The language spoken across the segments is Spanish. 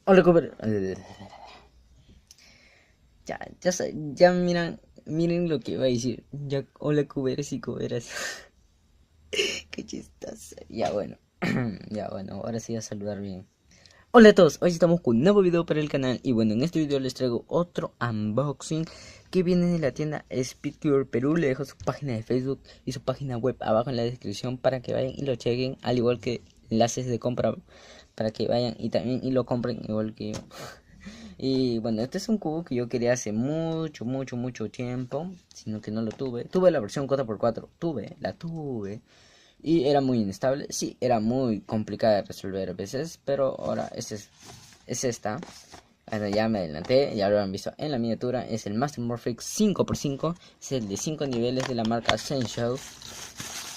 Hola, Cooper. Ya miren lo que iba a decir. Ya, hola, cuberas y cuberas. Qué chistoso. Ya bueno, ya bueno, ahora sí a saludar bien. Hola a todos, hoy estamos con un nuevo video para el canal. Y bueno, en este video les traigo otro unboxing que viene de la tienda Speedcure Perú. Le dejo su página de Facebook y su página web abajo en la descripción para que vayan y lo chequen, al igual que enlaces de compra para que vayan y lo compren igual que yo. Y bueno, este es un cubo que yo quería hace mucho tiempo, sino que no lo tuve. Tuve la versión 4x4, la tuve. Y era muy inestable, sí, era muy complicada de resolver a veces, pero ahora es esta. Bueno, ya me adelanté, ya lo han visto en la miniatura. Es el Master Morphic 5x5, es el de 5 niveles de la marca Senshow.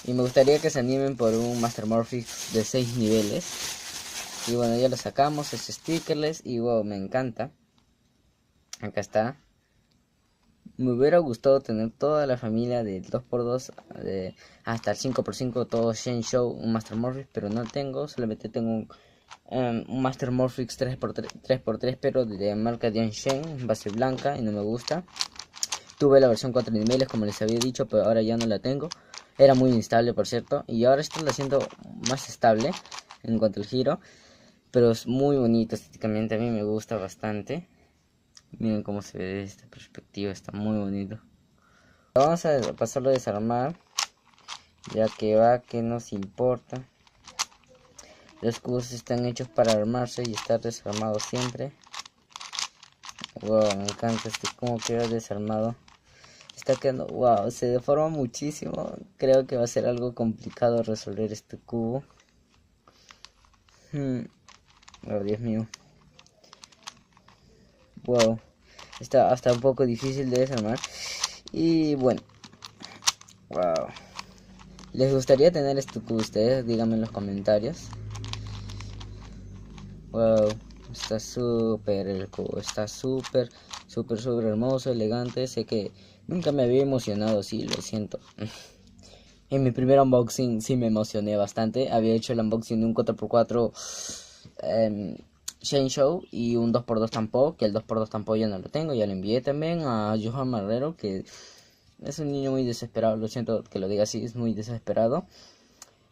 Y me gustaría que se animen por un Master Morphic de 6 niveles. Y bueno, ya lo sacamos, es stickerless y wow, me encanta. Acá está. Me hubiera gustado tener toda la familia del 2x2 hasta el 5x5, todo Senshow, un Master Morphic, pero no tengo, solamente tengo un Master Morphic 3x3, pero de marca Dianshen, base blanca, y no me gusta. Tuve la versión 4 niveles, como les había dicho, pero ahora ya no la tengo. Era muy inestable, por cierto, y ahora esto lo siento más estable en cuanto al giro, pero es muy bonito estéticamente, a mí me gusta bastante. Miren cómo se ve de esta perspectiva, está muy bonito. Vamos a pasarlo a desarmar, ya que va, que nos importa. Los cubos están hechos para armarse y estar desarmados siempre. Wow, me encanta cómo queda desarmado. Está quedando, wow, se deforma muchísimo. Creo que va a ser algo complicado resolver este cubo. Oh, Dios mío. Wow, está hasta un poco difícil de desarmar. Y bueno, wow. ¿Les gustaría tener este cubo ustedes? Díganme en los comentarios. Wow, está súper el cubo, está súper hermoso, elegante. Sé que nunca me había emocionado, sí, lo siento. En mi primer unboxing sí me emocioné bastante. Había hecho el unboxing de un 4x4 Senshow y un 2x2 tampoco, que el 2x2 tampoco ya no lo tengo. Ya lo envié también a Johan Marrero, que es un niño muy desesperado, lo siento que lo diga así, es muy desesperado.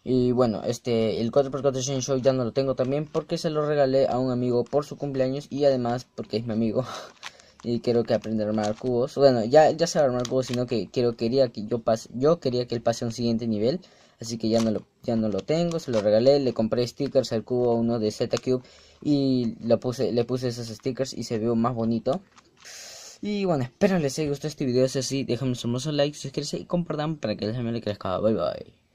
Y bueno, el 4x4 Senshow ya no lo tengo también porque se lo regalé a un amigo por su cumpleaños y además porque es mi amigo y quiero que aprenda a armar cubos. Bueno, ya sabe armar cubos, sino que quería que yo quería que él pase a un siguiente nivel, así que ya no lo tengo, se lo regalé, le compré stickers al cubo, uno de Z-Cube y le puse esos stickers y se vio más bonito. Y bueno, espero les haya gustado este video. Si es así, déjenme un hermoso like, suscríbanse y compartan para que les me le crezca. Bye bye.